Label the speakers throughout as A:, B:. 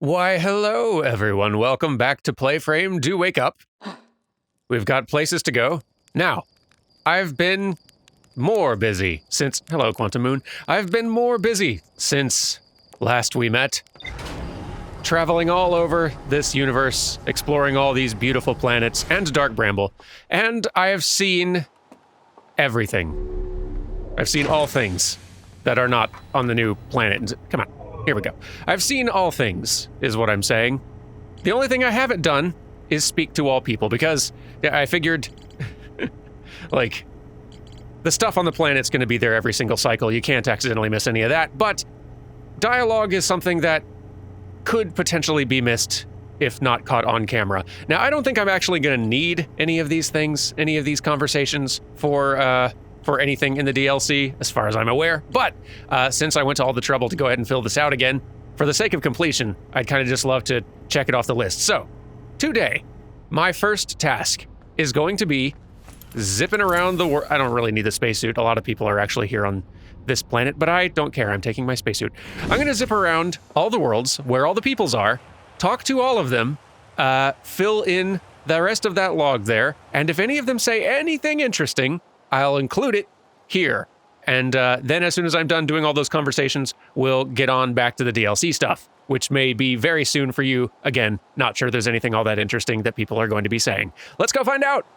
A: Why, hello, everyone. Welcome back to PlayFrame. Do wake up. We've got places to go. Now, I've been more busy since... Hello, Quantum Moon. I've been more busy since last we met. Traveling all over this universe, exploring all these beautiful planets and Dark Bramble. And I have seen everything. I've seen all things that are not on the new planet. Come on. Here we go. I've seen all things, is what I'm saying. The only thing I haven't done is speak to all people, because I figured, like, the stuff on the planet's going to be there every single cycle. You can't accidentally miss any of that, but dialogue is something that could potentially be missed if not caught on camera. Now, I don't think I'm actually going to need any of these things, any of these conversations for anything in the DLC, as far as I'm aware. But since I went to all the trouble to go ahead and fill this out again, for the sake of completion, I'd kind of just love to check it off the list. So, today, my first task is going to be zipping around the world. I don't really need the spacesuit. A lot of people are actually here on this planet, but I don't care. I'm taking my spacesuit. I'm going to zip around all the worlds where all the peoples are, talk to all of them, fill in the rest of that log there, and if any of them say anything interesting, I'll include it here. And then as soon as I'm done doing all those conversations, we'll get on back to the DLC stuff, which may be very soon for you. Again, not sure there's anything all that interesting that people are going to be saying. Let's go find out!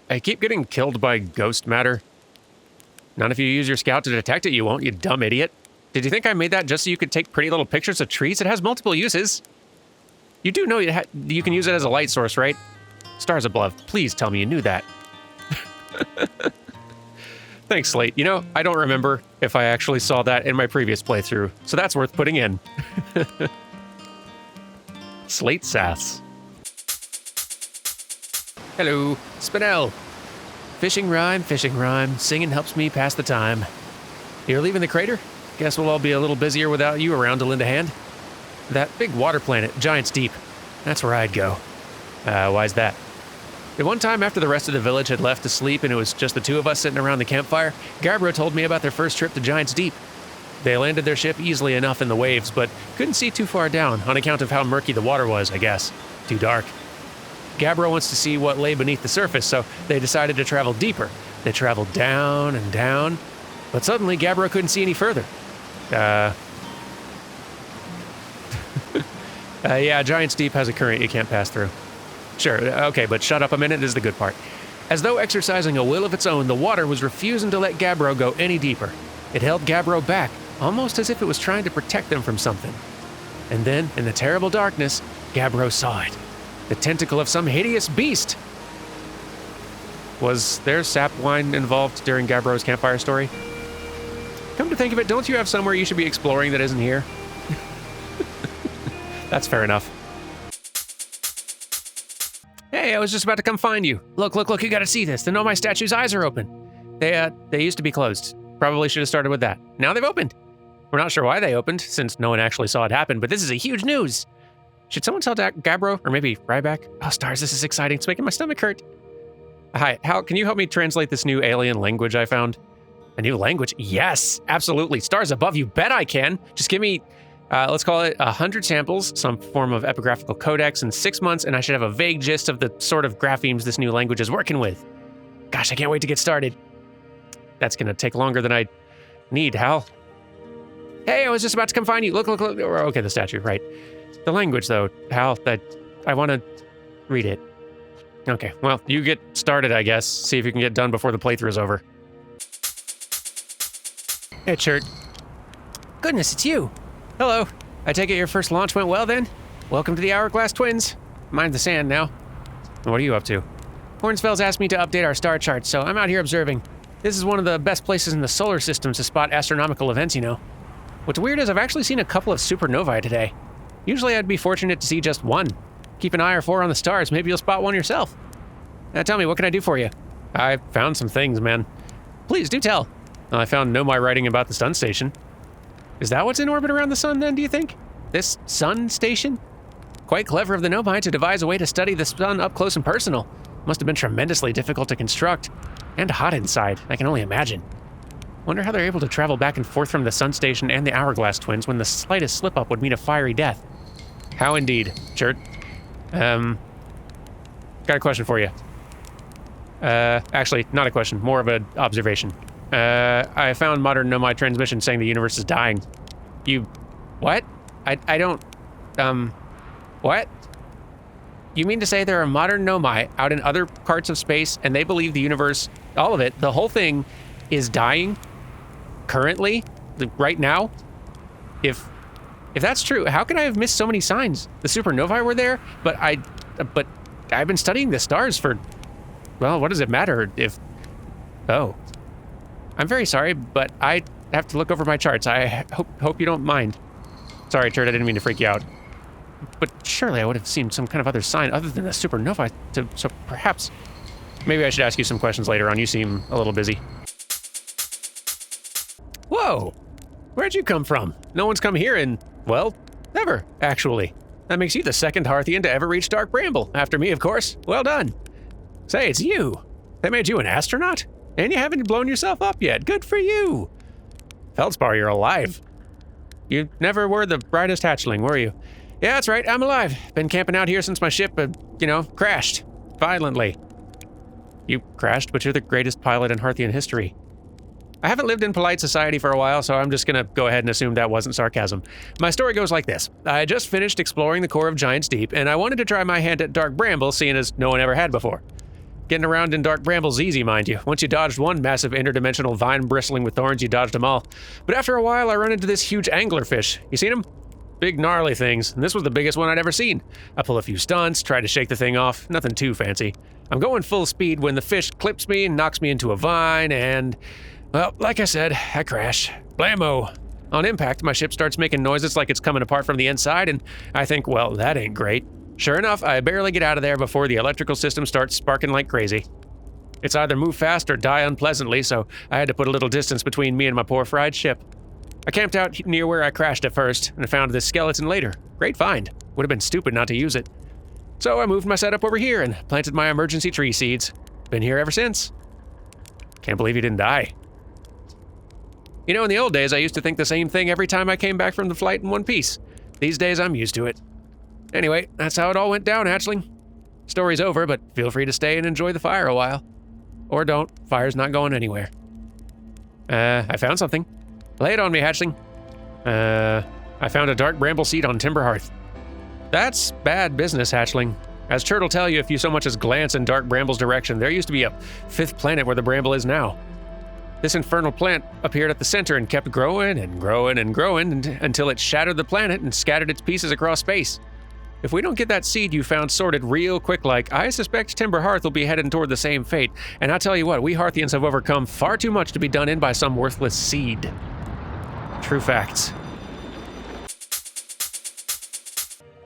A: I keep getting killed by ghost matter. Not if you use your scout to detect it, you won't, you dumb idiot. Did you think I made that just so you could take pretty little pictures of trees? It has multiple uses. You do know you can use it as a light source, right? Stars above, please tell me you knew that. Thanks, Slate. You know, I don't remember if I actually saw that in my previous playthrough, so that's worth putting in. Slate sass. Hello, Spinel. Fishing rhyme, singing helps me pass the time. You're leaving the crater? Guess we'll all be a little busier without you around to lend a hand. That big water planet, Giant's Deep. That's where I'd go. Why's that? The one time after the rest of the village had left to sleep and it was just the two of us sitting around the campfire, Gabbro told me about their first trip to Giant's Deep. They landed their ship easily enough in the waves, but couldn't see too far down on account of how murky the water was, I guess. Too dark. Gabbro wants to see what lay beneath the surface, so they decided to travel deeper. They traveled down and down, but suddenly Gabbro couldn't see any further. Yeah, Giant's Deep has a current you can't pass through. Sure, okay, but shut up a minute is the good part. As though exercising a will of its own, the water was refusing to let Gabbro go any deeper. It held Gabbro back, almost as if it was trying to protect them from something. And then, in the terrible darkness, Gabbro saw it. The tentacle of some hideous beast! Was there sap wine involved during Gabbro's campfire story? Come to think of it, don't you have somewhere you should be exploring that isn't here? That's fair enough. Hey, I was just about to come find you. Look, you gotta see this. The Nomai statue's eyes are open. They used to be closed. Probably should have started with that. Now they've opened. We're not sure why they opened, since no one actually saw it happen, but this is a huge news. Should someone tell Gabbro, or maybe Ryback? Oh, stars, this is exciting. It's making my stomach hurt. Hi, Hal, can you help me translate this new alien language I found? A new language? Yes, absolutely. Stars above, you bet I can. Just give me... let's call it 100 samples, some form of epigraphical codex in 6 months, and I should have a vague gist of the sort of graphemes this new language is working with. Gosh, I can't wait to get started. That's gonna take longer than I need, Hal. Hey, I was just about to come find you. Look. Okay, the statue, right. The language, though, Hal, I want to read it. Okay, well, you get started, I guess. See if you can get done before the playthrough is over. Hey, Shirt. Goodness, it's you. Hello. I take it your first launch went well, then? Welcome to the Hourglass Twins. Mind the sand now. What are you up to? Hornsfell's asked me to update our star charts, so I'm out here observing. This is one of the best places in the solar system to spot astronomical events, you know. What's weird is I've actually seen a couple of supernovae today. Usually I'd be fortunate to see just one. Keep an eye or four on the stars, maybe you'll spot one yourself. Now tell me, what can I do for you? I found some things, man. Please, do tell. I found Nomai writing about the sun station. Is that what's in orbit around the sun then, do you think? This sun station? Quite clever of the Nomai to devise a way to study the sun up close and personal. Must have been tremendously difficult to construct. And hot inside, I can only imagine. Wonder how they're able to travel back and forth from the Sun Station and the Hourglass Twins when the slightest slip-up would mean a fiery death. How indeed, Chert. Got a question for you. Actually, not a question, more of an observation. I found modern Nomai transmission saying the universe is dying. You... what? I don't... what? You mean to say there are modern Nomai out in other parts of space and they believe the universe, all of it, the whole thing, is dying? Currently? Right now? If that's true, how could I have missed so many signs? The supernovae were there, but I've been studying the stars for... well, what does it matter if... oh. I'm very sorry, but I have to look over my charts. I hope you don't mind. Sorry, Turd, I didn't mean to freak you out. But surely I would have seen some kind of other sign other than the supernova, so perhaps... maybe I should ask you some questions later on. You seem a little busy. Whoa! Where'd you come from? No one's come here in, well, ever, actually. That makes you the second Häthén to ever reach Dark Bramble. After me, of course. Well done. Say, it's you. They made you an astronaut? And you haven't blown yourself up yet. Good for you. Feldspar, you're alive. You never were the brightest hatchling, were you? Yeah, that's right. I'm alive. Been camping out here since my ship, crashed. Violently. You crashed, but you're the greatest pilot in Häthén history. I haven't lived in polite society for a while, so I'm just gonna go ahead and assume that wasn't sarcasm. My story goes like this. I just finished exploring the core of Giant's Deep, and I wanted to try my hand at Dark Bramble, seeing as no one ever had before. Getting around in Dark Bramble's easy, mind you. Once you dodged one massive interdimensional vine bristling with thorns, you dodged them all. But after a while, I run into this huge anglerfish. You seen him? Big gnarly things, and this was the biggest one I'd ever seen. I pull a few stunts, try to shake the thing off, nothing too fancy. I'm going full speed when the fish clips me and knocks me into a vine, and... well, like I said, I crash. Blammo! On impact, my ship starts making noises like it's coming apart from the inside, and I think, well, that ain't great. Sure enough, I barely get out of there before the electrical system starts sparking like crazy. It's either move fast or die unpleasantly, so I had to put a little distance between me and my poor fried ship. I camped out near where I crashed at first, and found this skeleton later. Great find. Would have been stupid not to use it. So I moved my setup over here and planted my emergency tree seeds. Been here ever since. Can't believe you didn't die. You know, in the old days, I used to think the same thing every time I came back from the flight in one piece. These days, I'm used to it. Anyway, that's how it all went down, hatchling. Story's over, but feel free to stay and enjoy the fire a while. Or don't. Fire's not going anywhere. I found something. Lay it on me, hatchling. I found a Dark Bramble seed on Timber Hearth. That's bad business, hatchling. As Churt'll tell you if you so much as glance in Dark Bramble's direction, there used to be a 5th planet where the Bramble is now. This infernal plant appeared at the center and kept growing and growing and growing until it shattered the planet and scattered its pieces across space. If we don't get that seed you found sorted real quick like, I suspect Timber Hearth will be heading toward the same fate. And I'll tell you what, we Häthéns have overcome far too much to be done in by some worthless seed. True facts.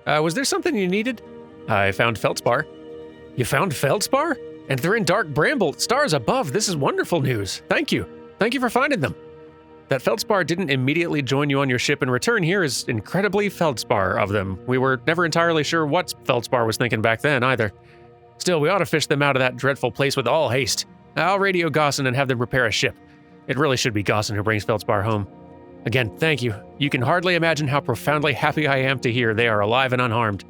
A: Was there something you needed? I found Feldspar. You found Feldspar? And they're in Dark Bramble, stars above. This is wonderful news. Thank you. Thank you for finding them. That Feldspar didn't immediately join you on your ship and return here is incredibly Feldspar of them. We were never entirely sure what Feldspar was thinking back then, either. Still, we ought to fish them out of that dreadful place with all haste. I'll radio Gossin and have them repair a ship. It really should be Gossin who brings Feldspar home. Again, thank you. You can hardly imagine how profoundly happy I am to hear they are alive and unharmed.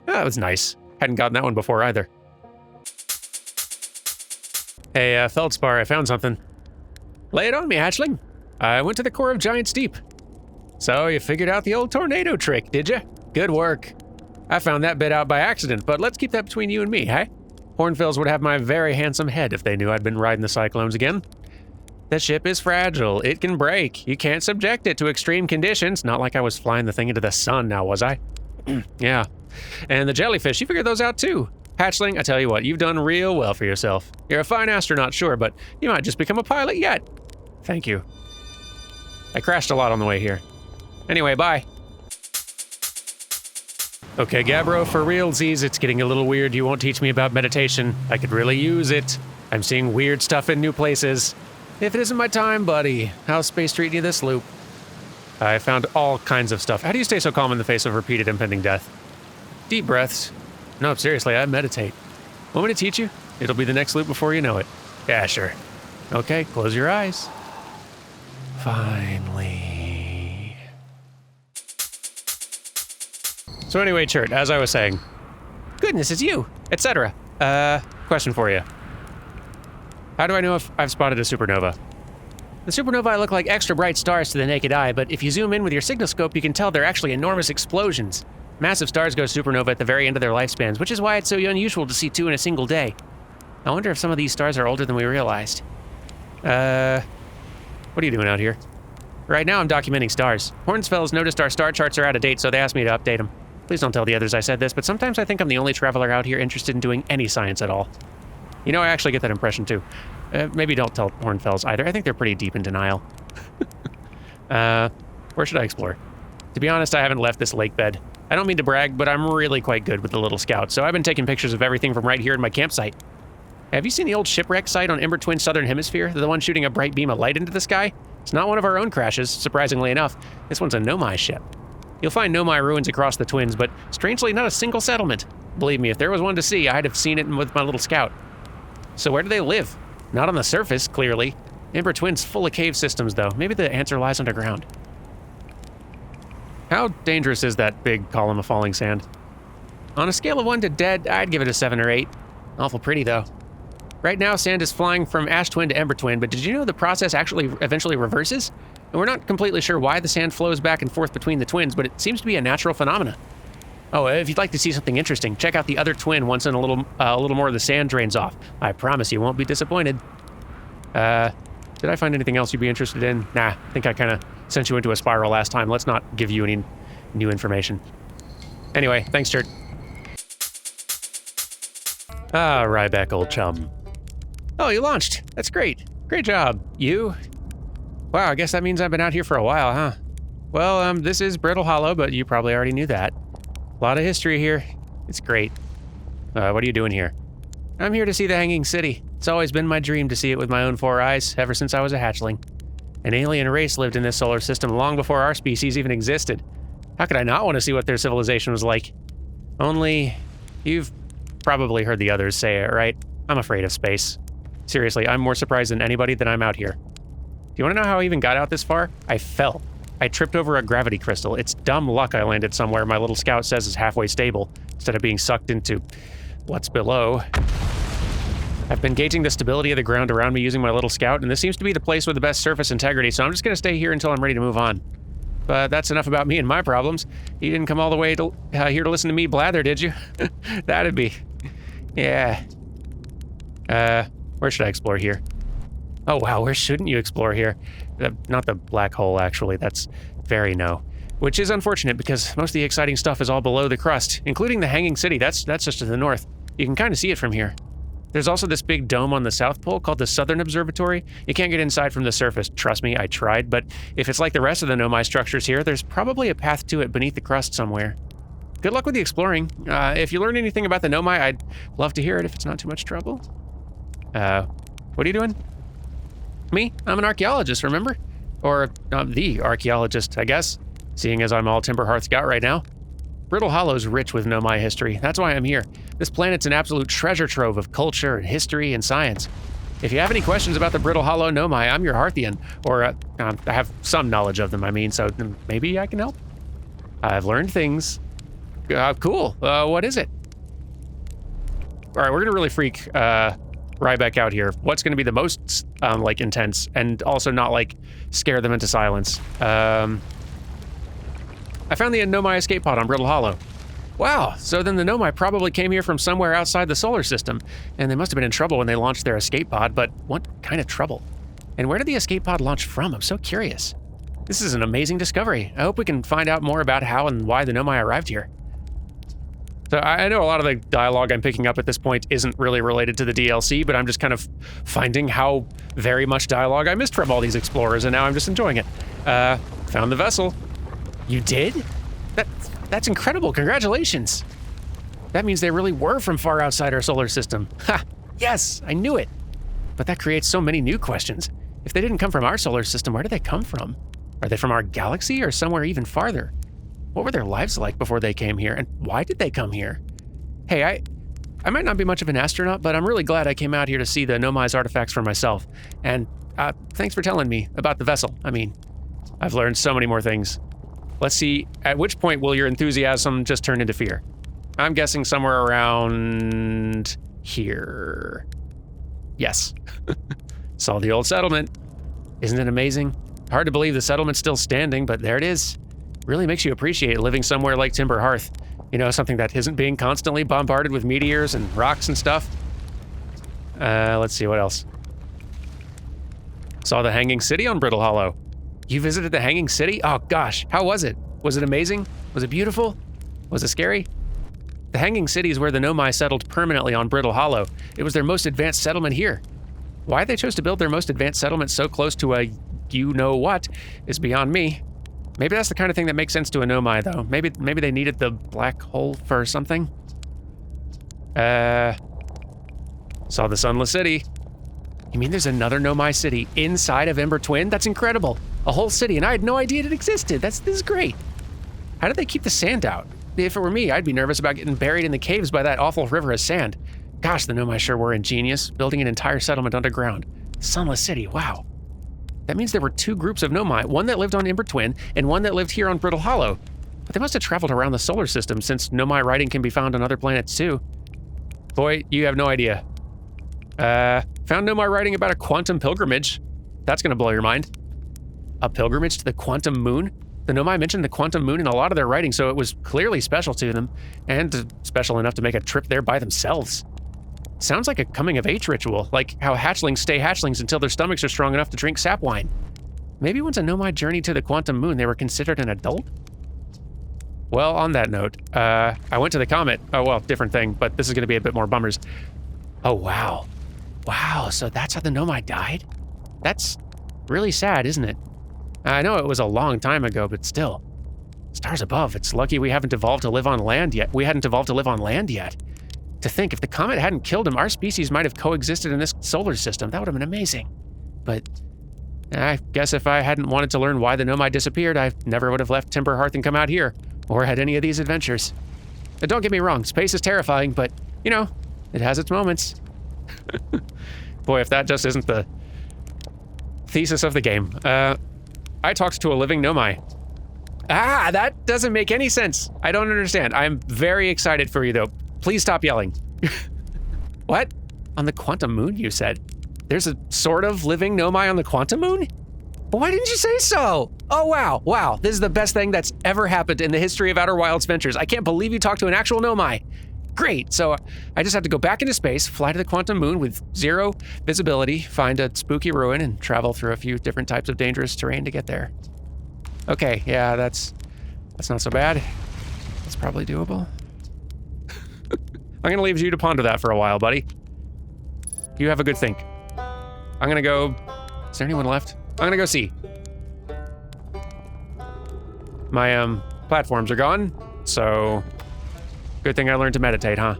A: That was nice. Hadn't gotten that one before either. Hey, Feldspar, I found something. Lay it on me, hatchling. I went to the core of Giant's Deep. So you figured out the old tornado trick, did you? Good work. I found that bit out by accident, but let's keep that between you and me, hey? Hornfills would have my very handsome head if they knew I'd been riding the cyclones again. The ship is fragile. It can break. You can't subject it to extreme conditions. Not like I was flying the thing into the sun now, was I? Yeah. And the jellyfish, you figured those out too. Hatchling, I tell you what, you've done real well for yourself. You're a fine astronaut, sure, but you might just become a pilot yet. Thank you. I crashed a lot on the way here. Anyway, bye. Okay, Gabbro, for realsies, it's getting a little weird. You won't teach me about meditation. I could really use it. I'm seeing weird stuff in new places. If it isn't my time, buddy, how's space treating you this loop? I found all kinds of stuff. How do you stay so calm in the face of repeated impending death? Deep breaths. No, seriously, I meditate. Want me to teach you? It'll be the next loop before you know it. Yeah, sure. Okay, close your eyes. Finally. So anyway, Chert, as I was saying, goodness, it's you, etc. Question for you. How do I know if I've spotted a supernova? The supernovae look like extra bright stars to the naked eye, but if you zoom in with your signal scope, you can tell they're actually enormous explosions. Massive stars go supernova at the very end of their lifespans, which is why it's so unusual to see two in a single day. I wonder if some of these stars are older than we realized. What are you doing out here? Right now I'm documenting stars. Hornsfels noticed our star charts are out of date, so they asked me to update them. Please don't tell the others I said this, but sometimes I think I'm the only traveler out here interested in doing any science at all. You know, I actually get that impression too. Maybe don't tell Hornfels either. I think they're pretty deep in denial. Where should I explore? To be honest, I haven't left this lake bed. I don't mean to brag, but I'm really quite good with the little scout, so I've been taking pictures of everything from right here in my campsite. Have you seen the old shipwreck site on Ember Twin's southern hemisphere? The one shooting a bright beam of light into the sky? It's not one of our own crashes, surprisingly enough. This one's a Nomai ship. You'll find Nomai ruins across the Twins, but strangely not a single settlement. Believe me, if there was one to see, I'd have seen it with my little scout. So where do they live? Not on the surface, clearly. Ember Twin's full of cave systems, though. Maybe the answer lies underground. How dangerous is that big column of falling sand? On a scale of 1 to dead, I'd give it a 7 or 8. Awful pretty, though. Right now, sand is flying from Ash Twin to Ember Twin, but did you know the process actually eventually reverses? And we're not completely sure why the sand flows back and forth between the twins, but it seems to be a natural phenomenon. Oh, if you'd like to see something interesting, check out the other twin once in a little more of the sand drains off. I promise you won't be disappointed. Did I find anything else you'd be interested in? Nah, I think I kind of sent you into a spiral last time. Let's not give you any new information. Anyway, thanks, Chert. Ah, Ryback, old chum. Oh, you launched. That's great. Great job. You? Wow, I guess that means I've been out here for a while, huh? Well, this is Brittle Hollow, but you probably already knew that. A lot of history here. It's great. What are you doing here? I'm here to see the Hanging City. It's always been my dream to see it with my own 4 eyes, ever since I was a hatchling. An alien race lived in this solar system long before our species even existed. How could I not want to see what their civilization was like? Only, you've probably heard the others say it, right? I'm afraid of space. Seriously, I'm more surprised than anybody that I'm out here. Do you want to know how I even got out this far? I fell. I tripped over a gravity crystal. It's dumb luck I landed somewhere my little scout says is halfway stable, instead of being sucked into what's below. I've been gauging the stability of the ground around me using my little scout, and this seems to be the place with the best surface integrity, so I'm just gonna stay here until I'm ready to move on. But that's enough about me and my problems. You didn't come all the way to, here to listen to me blather, did you? That'd be... yeah. Where should I explore here? Oh wow, where shouldn't you explore here? Not the black hole, actually. That's very no. Which is unfortunate because most of the exciting stuff is all below the crust, including the Hanging City. That's just to the north. You can kind of see it from here. There's also this big dome on the South Pole called the Southern Observatory. You can't get inside from the surface. Trust me, I tried, but if it's like the rest of the Nomai structures here, there's probably a path to it beneath the crust somewhere. Good luck with the exploring. If you learn anything about the Nomai, I'd love to hear it if it's not too much trouble. What are you doing? Me? I'm an archaeologist, remember? Or the archaeologist, I guess, seeing as I'm all Timberhearth Scout right now. Brittle Hollow's rich with Nomai history. That's why I'm here. This planet's an absolute treasure trove of culture and history and science. If you have any questions about the Brittle Hollow Nomai, I'm your Hearthian, or I have some knowledge of them, I mean, so maybe I can help. I've learned things. Cool. What is it? All right, we're gonna really freak Ryback out here. What's gonna be the most like intense and also not like scare them into silence? I found the Nomai escape pod on Brittle Hollow. Wow, so then the Nomai probably came here from somewhere outside the solar system, and they must have been in trouble when they launched their escape pod, but what kind of trouble? And where did the escape pod launch from? I'm so curious. This is an amazing discovery. I hope we can find out more about how and why the Nomai arrived here. So I know a lot of the dialogue I'm picking up at this point isn't really related to the DLC, but I'm just kind of finding how very much dialogue I missed from all these explorers, and now I'm just enjoying it. Found the vessel. You did? That's incredible, congratulations. That means they really were from far outside our solar system. Ha, yes, I knew it. But that creates so many new questions. If they didn't come from our solar system, where did they come from? Are they from our galaxy or somewhere even farther? What were their lives like before they came here, and why did they come here? Hey, I might not be much of an astronaut, but I'm really glad I came out here to see the Nomai's artifacts for myself. And Thanks for telling me about the vessel. I mean, I've learned so many more things. Let's see, at which point will your enthusiasm just turn into fear? I'm guessing somewhere around here. Yes. Saw the old settlement. Isn't it amazing? Hard to believe the settlement's still standing, but there it is. Really makes you appreciate living somewhere like Timber Hearth. You know, something that isn't being constantly bombarded with meteors and rocks and stuff. Let's see, what else? Saw the Hanging City on Brittle Hollow. You visited the Hanging City? Oh gosh, how was it? Was it amazing? Was it beautiful? Was it scary? The Hanging City is where the Nomai settled permanently on Brittle Hollow. It was their most advanced settlement here. Why they chose to build their most advanced settlement so close to a you-know-what is beyond me. Maybe that's the kind of thing that makes sense to a Nomai, though. Maybe they needed the black hole for something. Saw the Sunless City. You mean there's another Nomai city inside of Ember Twin? That's incredible. A whole city, and I had no idea it existed. This is great. How did they keep the sand out? If it were me, I'd be nervous about getting buried in the caves by that awful river of sand. Gosh, the Nomai sure were ingenious, building an entire settlement underground. Sunless City, wow. That means there were two groups of Nomai, one that lived on Ember Twin and one that lived here on Brittle Hollow. But they must have traveled around the solar system since Nomai writing can be found on other planets too. Boy, you have no idea. Found Nomai writing about a quantum pilgrimage. That's gonna blow your mind. A pilgrimage to the quantum moon? The Nomai mentioned the quantum moon in a lot of their writing, so it was clearly special to them, and special enough to make a trip there by themselves. Sounds like a coming-of-age ritual, like how hatchlings stay hatchlings until their stomachs are strong enough to drink sap wine. Maybe once a Nomai journeyed to the quantum moon, they were considered an adult? Well, on that note, I went to the comet. Oh, well, different thing, but this is gonna be a bit more bummers. Oh, wow. Wow, so that's how the Nomai died? That's really sad, isn't it? I know it was a long time ago, but still. Stars above, it's lucky we haven't evolved to live on land yet. To think, if the comet hadn't killed him, our species might have coexisted in this solar system. That would have been amazing. But I guess if I hadn't wanted to learn why the Nomai disappeared, I never would have left Timber Hearth and come out here, or had any of these adventures. Don't get me wrong, space is terrifying, but, you know, it has its moments. Boy, if that just isn't the thesis of the game. I talked to a living Nomai. That doesn't make any sense. I don't understand. I'm very excited for you, though. Please stop yelling. What? On the quantum moon, you said? There's a sort of living Nomai on the quantum moon? But why didn't you say so? Oh, wow. Wow, this is the best thing that's ever happened in the history of Outer Wilds Ventures. I can't believe you talked to an actual Nomai. Great, so I just have to go back into space, fly to the quantum moon with zero visibility, find a spooky ruin, and travel through a few different types of dangerous terrain to get there. Okay, yeah, that's not so bad. That's probably doable. I'm gonna leave you to ponder that for a while, buddy. You have a good think. I'm gonna go... Is there anyone left? I'm gonna go see. My, platforms are gone, so... Good thing I learned to meditate, huh?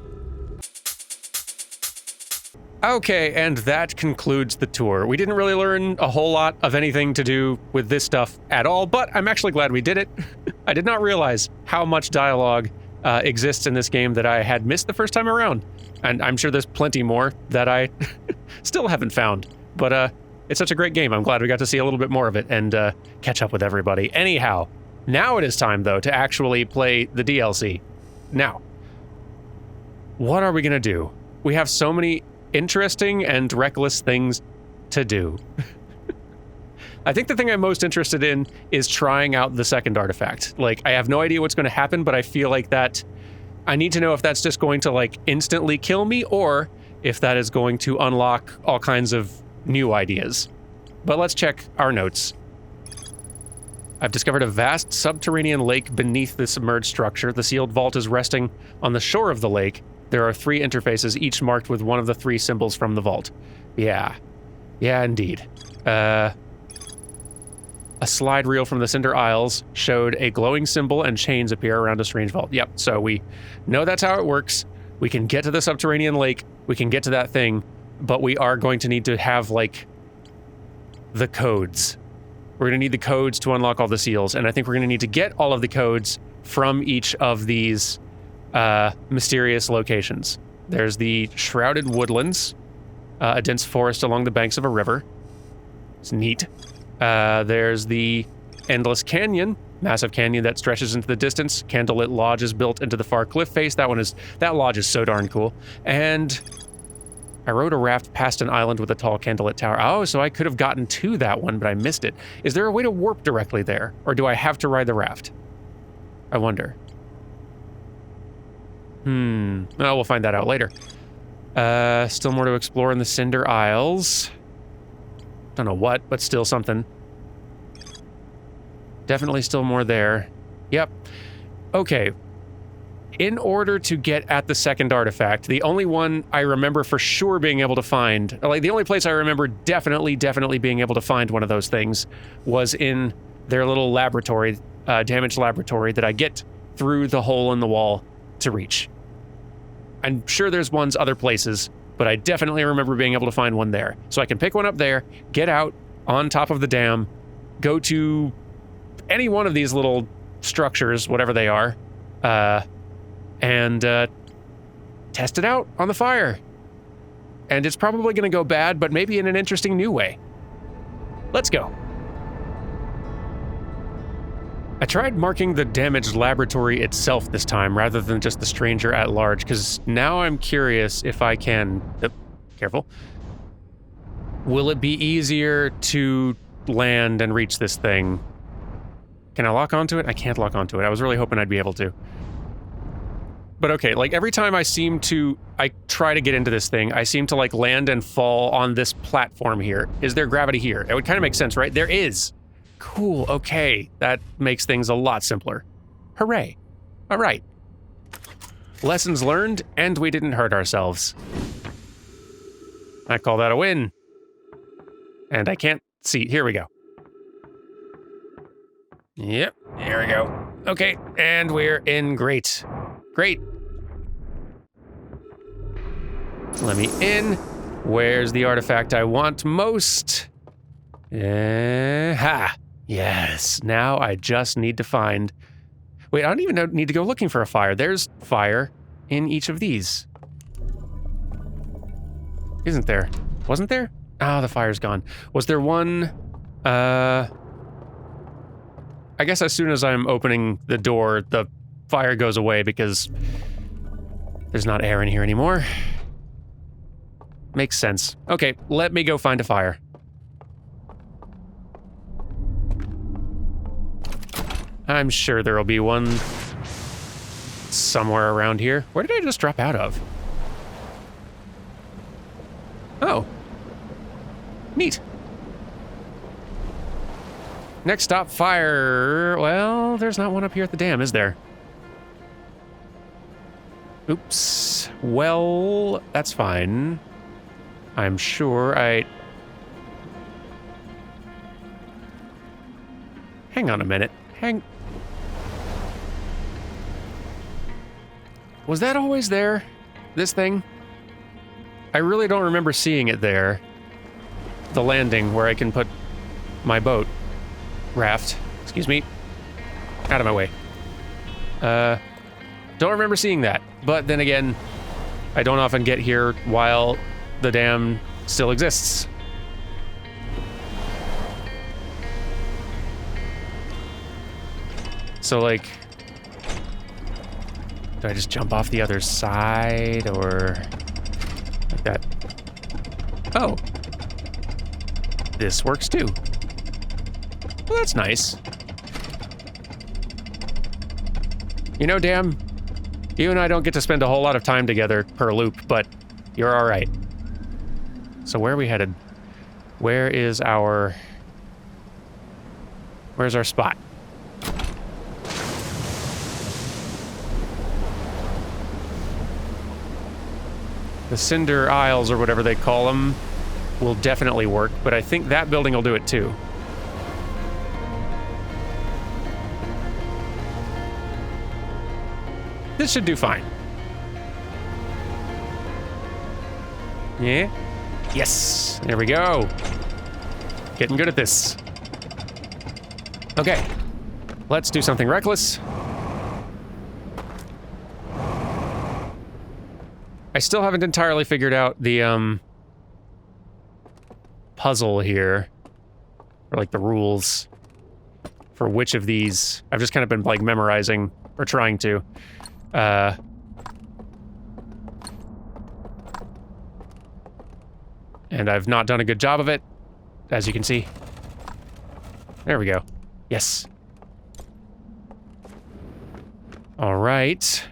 A: Okay, and that concludes the tour. We didn't really learn a whole lot of anything to do with this stuff at all, but I'm actually glad we did it. I did not realize how much dialogue exists in this game that I had missed the first time around. And I'm sure there's plenty more that I still haven't found. But it's such a great game. I'm glad we got to see a little bit more of it and catch up with everybody. Anyhow, now it is time, though, to actually play the DLC. Now, what are we gonna do? We have so many interesting and reckless things to do. I think the thing I'm most interested in is trying out the second artifact. Like, I have no idea what's gonna happen, but I feel like that I need to know if that's just going to, like, instantly kill me, or if that is going to unlock all kinds of new ideas. But let's check our notes. I've discovered a vast subterranean lake beneath the submerged structure. The sealed vault is resting on the shore of the lake. There are 3 interfaces, each marked with one of the 3 symbols from the vault. Yeah. Yeah, indeed. A slide reel from the Cinder Isles showed a glowing symbol and chains appear around a strange vault. Yep, so we know that's how it works. We can get to the subterranean lake, we can get to that thing, but we are going to need to have, like, the codes. We're gonna need the codes to unlock all the seals, and I think we're gonna need to get all of the codes from each of these mysterious locations. There's the Shrouded Woodlands, a dense forest along the banks of a river. It's neat. There's the Endless Canyon, massive canyon that stretches into the distance. Candlelit Lodge is built into the far cliff face. That lodge is so darn cool. And I rode a raft past an island with a tall candlelit tower. Oh, so I could have gotten to that one, but I missed it. Is there a way to warp directly there? Or do I have to ride the raft? I wonder. Oh, we'll find that out later. Still more to explore in the Cinder Isles. Don't know what, but still something. Definitely still more there. Yep. Okay. In order to get at the second artifact, the only one I remember for sure being able to find, like the only place I remember definitely being able to find one of those things was in their little laboratory, damaged laboratory that I get through the hole in the wall to reach. I'm sure there's ones other places, but I definitely remember being able to find one there. So I can pick one up there, get out on top of the dam, go to any one of these little structures, whatever they are, and test it out on the fire. And it's probably going to go bad, but maybe in an interesting new way. Let's go. I tried marking the damaged laboratory itself this time rather than just the stranger at large, because now I'm curious if I can... careful. Will it be easier to land and reach this thing? Can I lock onto it? I can't lock onto it. I was really hoping I'd be able to. But okay, like every time I try to get into this thing, I seem to like land and fall on this platform here. Is there gravity here? It would kind of make sense, right? There is. Cool, okay. That makes things a lot simpler. Hooray. All right. Lessons learned, and we didn't hurt ourselves. I call that a win. And I can't see. Here we go. Yep, here we go. Okay, and we're in. Great. Great. Let me in. Where's the artifact I want most? Ha! Yes, now I just need to find... Wait, I don't even need to go looking for a fire. There's fire in each of these. Isn't there? Wasn't there? Oh, the fire's gone. Was there one... I guess as soon as I'm opening the door, the fire goes away because there's not air in here anymore. Makes sense. Okay, let me go find a fire. I'm sure there'll be one somewhere around here. Where did I just drop out of? Oh. Neat. Next stop, fire. Well, there's not one up here at the dam, is there? Oops. Well, that's fine. I'm sure Hang on a minute. Was that always there? This thing? I really don't remember seeing it there. The landing where I can put my boat. Raft. Excuse me. Out of my way. Don't remember seeing that. But then again, I don't often get here while the dam still exists. So, like... do I just jump off the other side, or... like that? Oh. This works too. Well, that's nice. You know, Dam, you and I don't get to spend a whole lot of time together per loop, but you're all right. So where are we headed? Where's our spot? The Cinder Isles, or whatever they call them, will definitely work, but I think that building will do it too. This should do fine. Yeah? Yes! There we go. Getting good at this. Okay. Let's do something reckless. I still haven't entirely figured out the, puzzle here. or like the rules for which of these. I've just kind of been like memorizing or trying to. And I've not done a good job of it, as you can see. There we go. Yes. All right.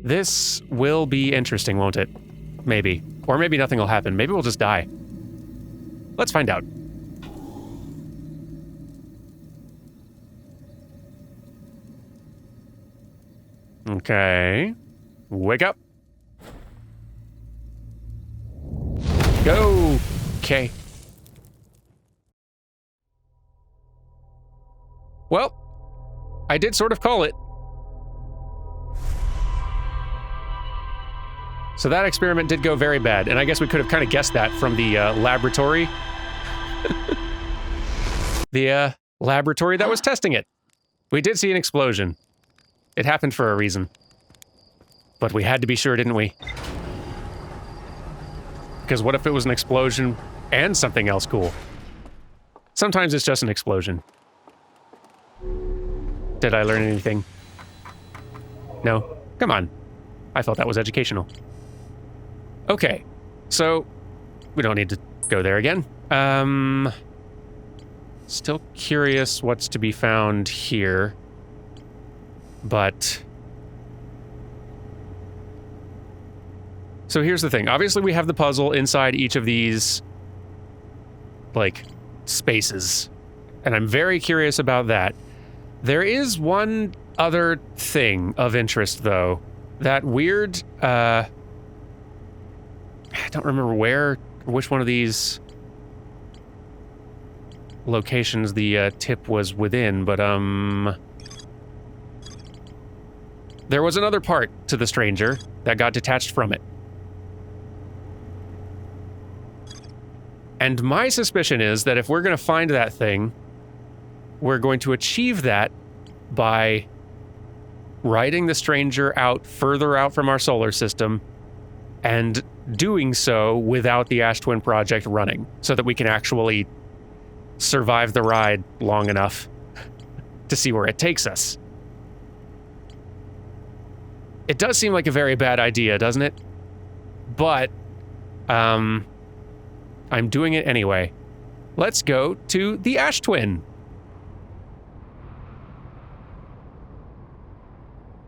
A: This will be interesting, won't it? Maybe. Or maybe nothing will happen. Maybe we'll just die. Let's find out. Okay. Wake up. Go. Okay. Well, I did sort of call it. So that experiment did go very bad, and I guess we could have kind of guessed that from the laboratory. The laboratory that was testing it. We did see an explosion. It happened for a reason. But we had to be sure, didn't we? Because what if it was an explosion and something else cool? Sometimes it's just an explosion. Did I learn anything? No? Come on. I felt that was educational. Okay, so we don't need to go there again. Still curious what's to be found here, but... So here's the thing. Obviously we have the puzzle inside each of these, like, spaces, and I'm very curious about that. There is one other thing of interest, though. That weird, I don't remember which one of these locations the tip was within, but there was another part to the stranger that got detached from it. And my suspicion is that if we're going to find that thing, we're going to achieve that by riding the stranger out further out from our solar system and doing so without the Ash Twin project running, so that we can actually survive the ride long enough to see where it takes us. It does seem like a very bad idea, doesn't it? But, I'm doing it anyway. Let's go to the Ash Twin.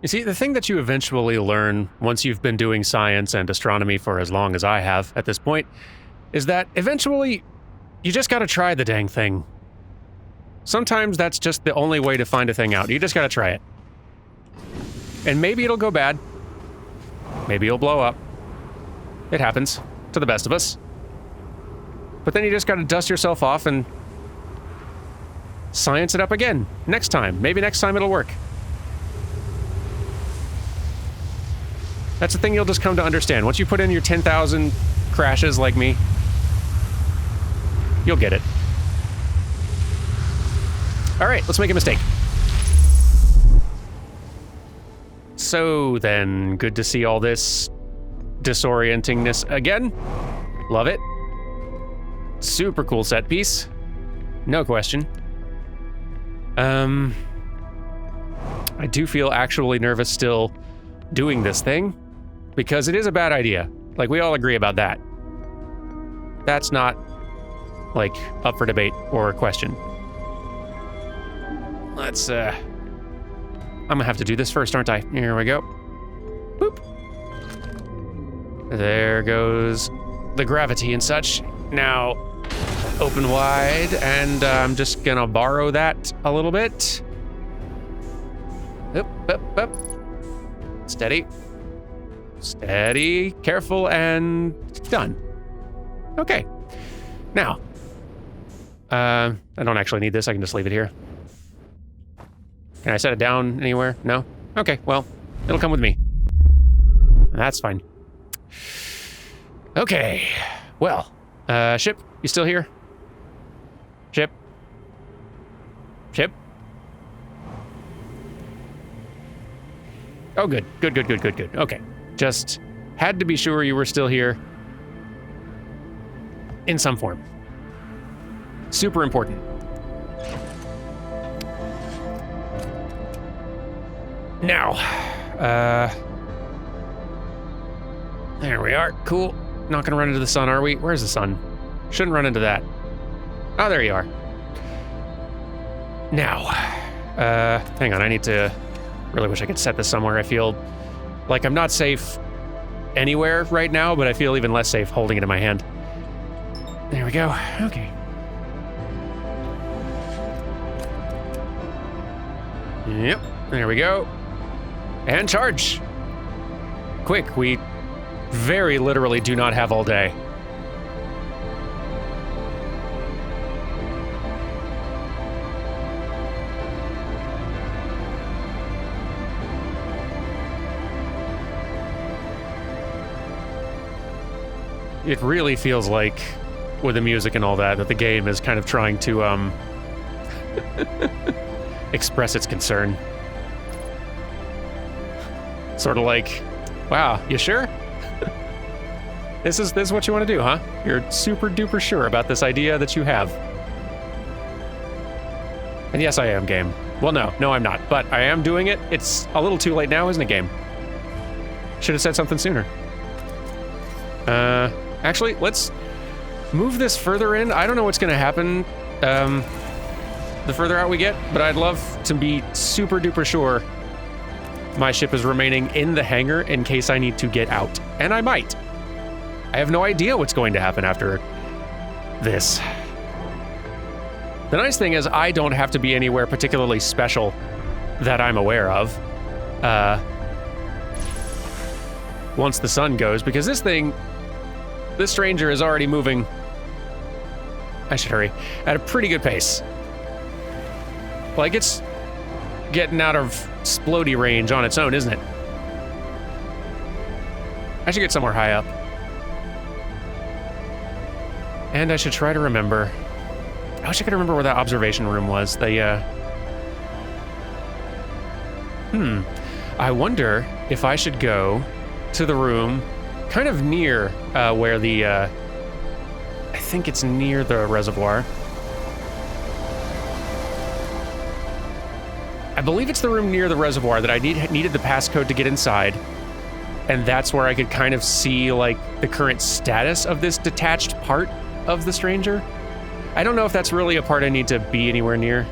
A: You see, the thing that you eventually learn once you've been doing science and astronomy for as long as I have at this point, is that eventually you just gotta try the dang thing. Sometimes that's just the only way to find a thing out. You just gotta try it. And maybe it'll go bad. Maybe it'll blow up. It happens to the best of us. But then you just gotta dust yourself off and science it up again. Next time. Maybe next time it'll work. That's the thing you'll just come to understand. Once you put in your 10,000 crashes like me, you'll get it. All right, let's make a mistake. So then, good to see all this disorientingness again. Love it. Super cool set piece. No question. I do feel actually nervous still doing this thing, because it is a bad idea. Like, we all agree about that. That's not, like, up for debate or question. Let's, I'm gonna have to do this first, aren't I? Here we go. Boop. There goes the gravity and such. Now, open wide, and I'm just gonna borrow that a little bit. Up, up, up. Steady. Steady, careful, and done. Okay. Now, I don't actually need this. I can just leave it here. Can I set it down anywhere? No? Okay, well, it'll come with me. That's fine. Okay. Well, Ship, you still here? Ship? Ship? Oh, good. Good, good, good, good, good. Okay. Just had to be sure you were still here. in some form. Super important. Now, there we are. Cool. Not gonna run into the sun, are we? Where's the sun? Shouldn't run into that. Oh, there you are. Now, hang on. I need to. Really wish I could set this somewhere. I feel like I'm not safe anywhere right now, but I feel even less safe holding it in my hand. There we go. Okay. Yep. There we go. And charge. Quick, we very literally do not have all day. It really feels like, with the music and all that, that the game is kind of trying to, express its concern. Sort of like, wow, you sure? This is what you want to do, huh? You're super duper sure about this idea that you have. And yes, I am, game. Well, no, I'm not. But I am doing it. It's a little too late now, isn't it, game? Should have said something sooner. Actually, let's move this further in. I don't know what's going to happen the further out we get, but I'd love to be super duper sure my ship is remaining in the hangar in case I need to get out. And I might. I have no idea what's going to happen after this. The nice thing is I don't have to be anywhere particularly special that I'm aware of once the sun goes, because this stranger is already moving, I should hurry, at a pretty good pace. Like, it's getting out of splody range on its own, isn't it? I should get somewhere high up. And I should try to remember. I wish I could remember where that observation room was. I wonder if I should go to the room kind of near where the, I think it's near the reservoir. I believe it's the room near the reservoir that I needed the passcode to get inside. And that's where I could kind of see, like, the current status of this detached part of the stranger. I don't know if that's really a part I need to be anywhere near.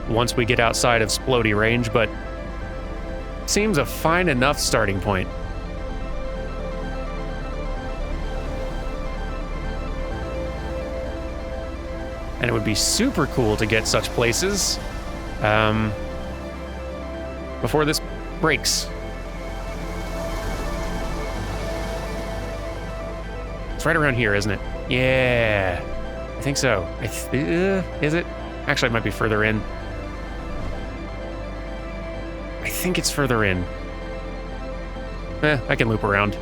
A: Once we get outside of splody range, but seems a fine enough starting point. And it would be super cool to get such places before this breaks. It's right around here, isn't it? Yeah, I think so. Is it? Actually, it might be further in. I think it's further in. I can loop around.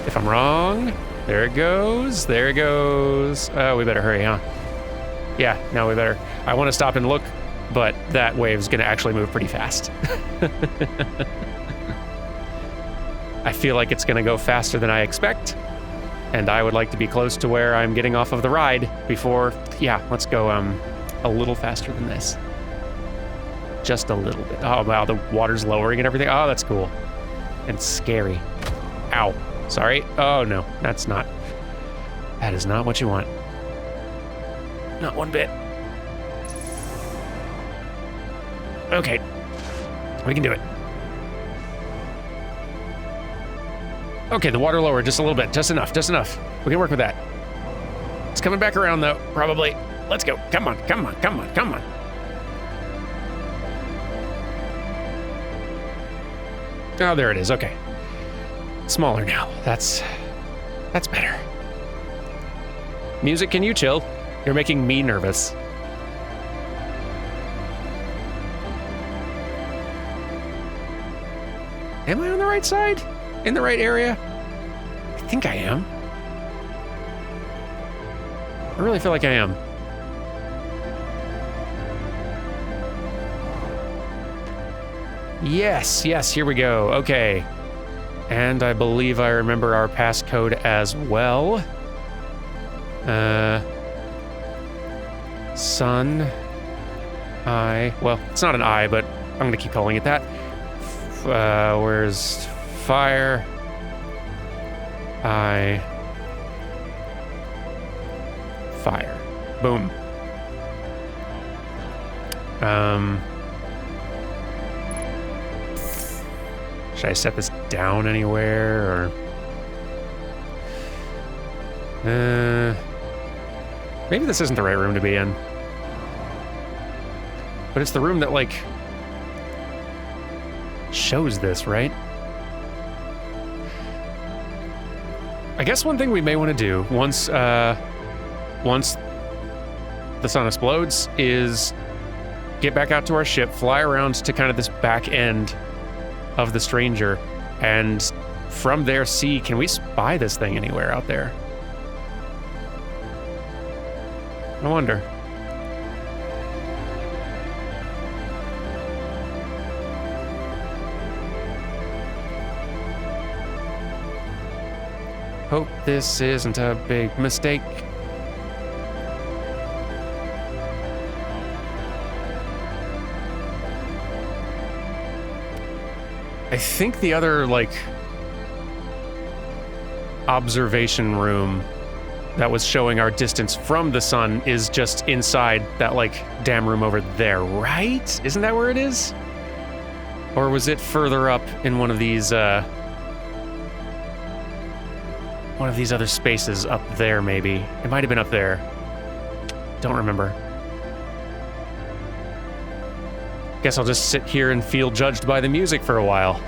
A: If I'm wrong, there it goes. There it goes. Oh, we better hurry, huh? Yeah, no, we better. I want to stop and look, but that wave's gonna actually move pretty fast. I feel like it's gonna go faster than I expect, and I would like to be close to where I'm getting off of the ride before, yeah, let's go a little faster than this. Just a little bit. Oh, wow, the water's lowering and everything. Oh, that's cool. And scary. Ow. Sorry. Oh, no, that's not. That is not what you want. Not one bit. Okay. We can do it. Okay, the water lowered just a little bit. Just enough. Just enough. We can work with that. It's coming back around, though, probably. Let's go. Come on. Come on. Come on. Come on. Oh, there it is. Okay. Smaller now. That's better. Music, can you chill? You're making me nervous. Am I on the right side? In the right area? I think I am. I really feel like I am. Yes, here we go. Okay. And I believe I remember our passcode as well. Sun. I. Well, it's not an I, but I'm going to keep calling it that. Where's fire? I. Fire. Boom. Should I set this down anywhere, or... maybe this isn't the right room to be in. But it's the room that, like, shows this, right? I guess one thing we may want to do once the sun explodes is get back out to our ship, fly around to kind of this back end of the stranger, and from there see, can we spy this thing anywhere out there? I wonder. Hope this isn't a big mistake. I think the other, like, observation room that was showing our distance from the sun is just inside that, like, dam room over there, right? Isn't that where it is? Or was it further up in one of these other spaces up there, maybe? It might have been up there. Don't remember. Guess I'll just sit here and feel judged by the music for a while.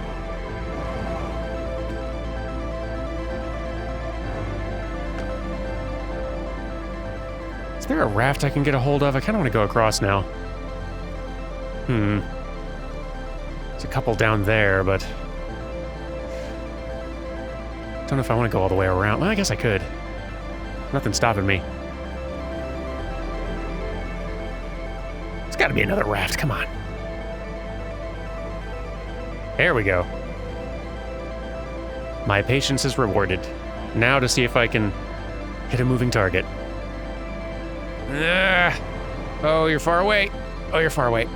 A: Is there a raft I can get a hold of? I kind of want to go across now. There's a couple down there, but... don't know if I want to go all the way around. Well, I guess I could. Nothing's stopping me. There's got to be another raft. Come on. There we go. My patience is rewarded. Now to see if I can hit a moving target. Oh, you're far away. Oh, you're far away.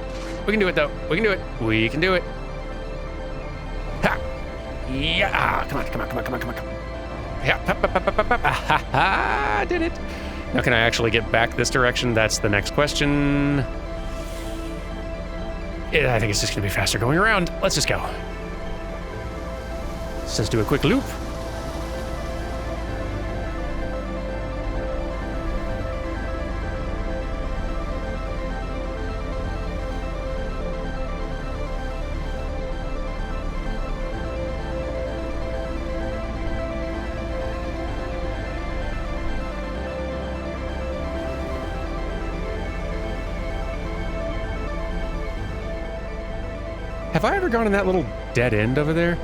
A: We can do it, though. We can do it. We can do it. Ha! Yeah! Come on, come on, come on, come on, come on, come on. Yeah! Ha ha! Did it! Now, can I actually get back this direction? That's the next question. Yeah, I think it's just gonna be faster going around. Let's just go. Let's just do a quick loop. Have I ever gone in that little dead end over there?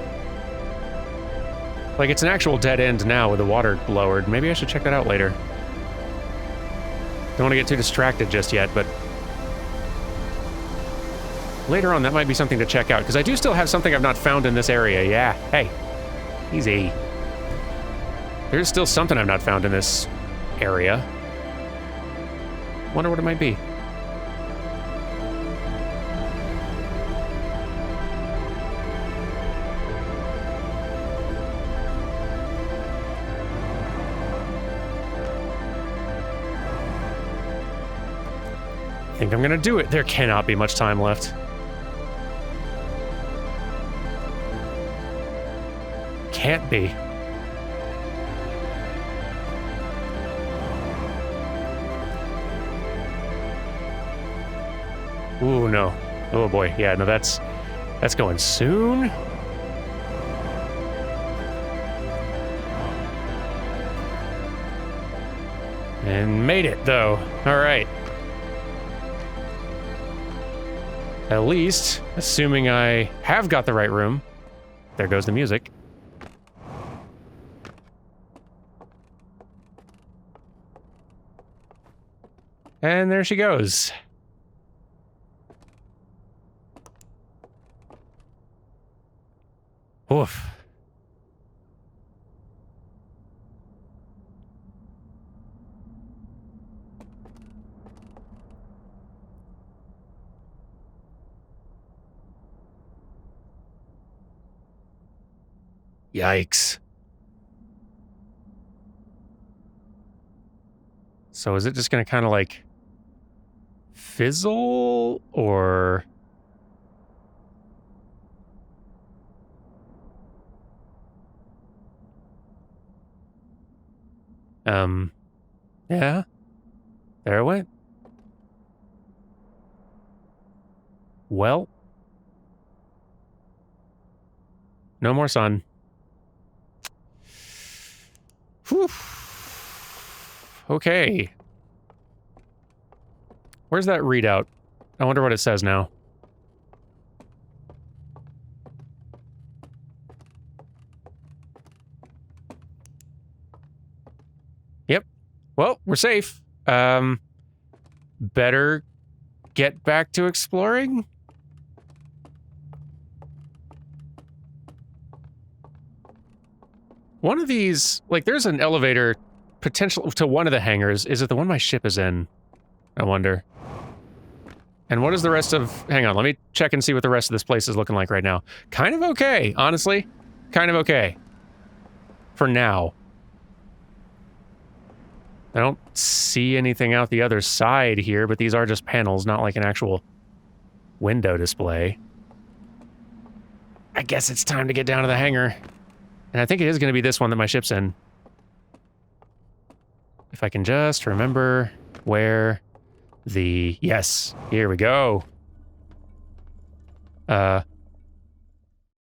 A: Like, it's an actual dead end now with the water lowered. Maybe I should check that out later. Don't want to get too distracted just yet, but... later on, that might be something to check out, because I do still have something I've not found in this area. Yeah, hey. Easy. There's still something I've not found in this area. Wonder what it might be. I think I'm gonna do it. There cannot be much time left. Can't be. Ooh, no. Oh boy, yeah, no, that's going soon. And made it, though. All right. At least, assuming I have got the right room. There goes the music. And there she goes. Oof. Yikes. So is it just gonna kind of like fizzle, or... Yeah. There it went. Well. No more sun. Whew. Okay. Where's that readout? I wonder what it says now. Yep. Well, we're safe. Better get back to exploring? One of these, like, there's an elevator potential to one of the hangars. Is it the one my ship is in? I wonder. And what is the rest of... Hang on, let me check and see what the rest of this place is looking like right now. Kind of okay, honestly. Kind of okay. For now. I don't see anything out the other side here, but these are just panels, not like an actual window display. I guess it's time to get down to the hangar. And I think it is going to be this one that my ship's in. If I can just remember where the... Yes, here we go.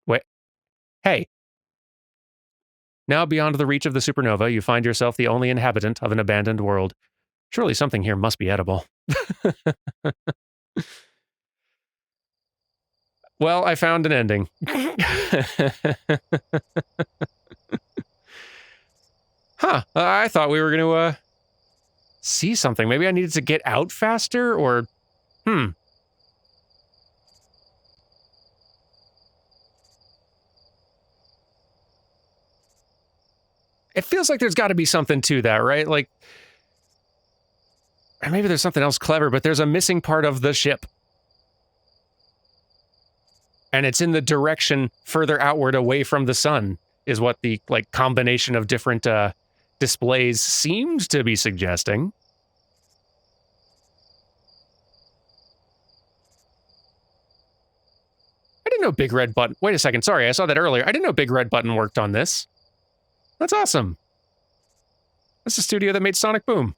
A: Wait. Hey. Now beyond the reach of the supernova, you find yourself the only inhabitant of an abandoned world. Surely something here must be edible. Well, I found an ending. Huh, I thought we were going to, see something. Maybe I needed to get out faster, or... It feels like there's got to be something to that, right? Like... Or maybe there's something else clever, but there's a missing part of the ship. And it's in the direction further outward away from the sun, is what the, like, combination of different, displays seems to be suggesting. I didn't know big red button... Wait a second, sorry, I saw that earlier. I didn't know big red button worked on this. That's awesome. That's the studio that made Sonic Boom.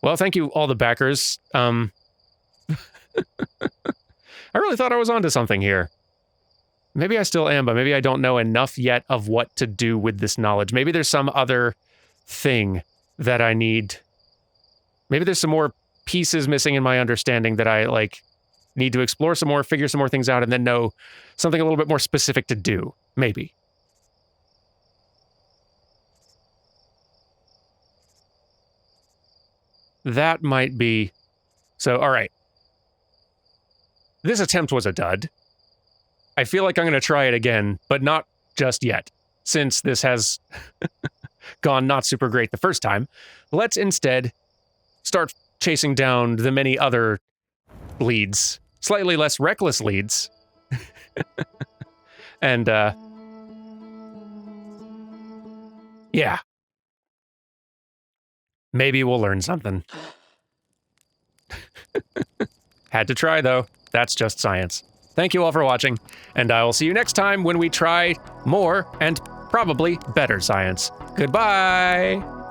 A: Well, thank you, all the backers. I really thought I was onto something here. Maybe I still am, but maybe I don't know enough yet of what to do with this knowledge. Maybe there's some other thing that I need. Maybe there's some more pieces missing in my understanding that I, like, need to explore some more, figure some more things out, and then know something a little bit more specific to do. Maybe. That might be... So, all right. This attempt was a dud. I feel like I'm going to try it again, but not just yet, since this has gone not super great the first time. Let's instead start chasing down the many other leads, slightly less reckless leads. And, yeah. Maybe we'll learn something. Had to try, though. That's just science. Thank you all for watching, and I will see you next time when we try more and probably better science. Goodbye!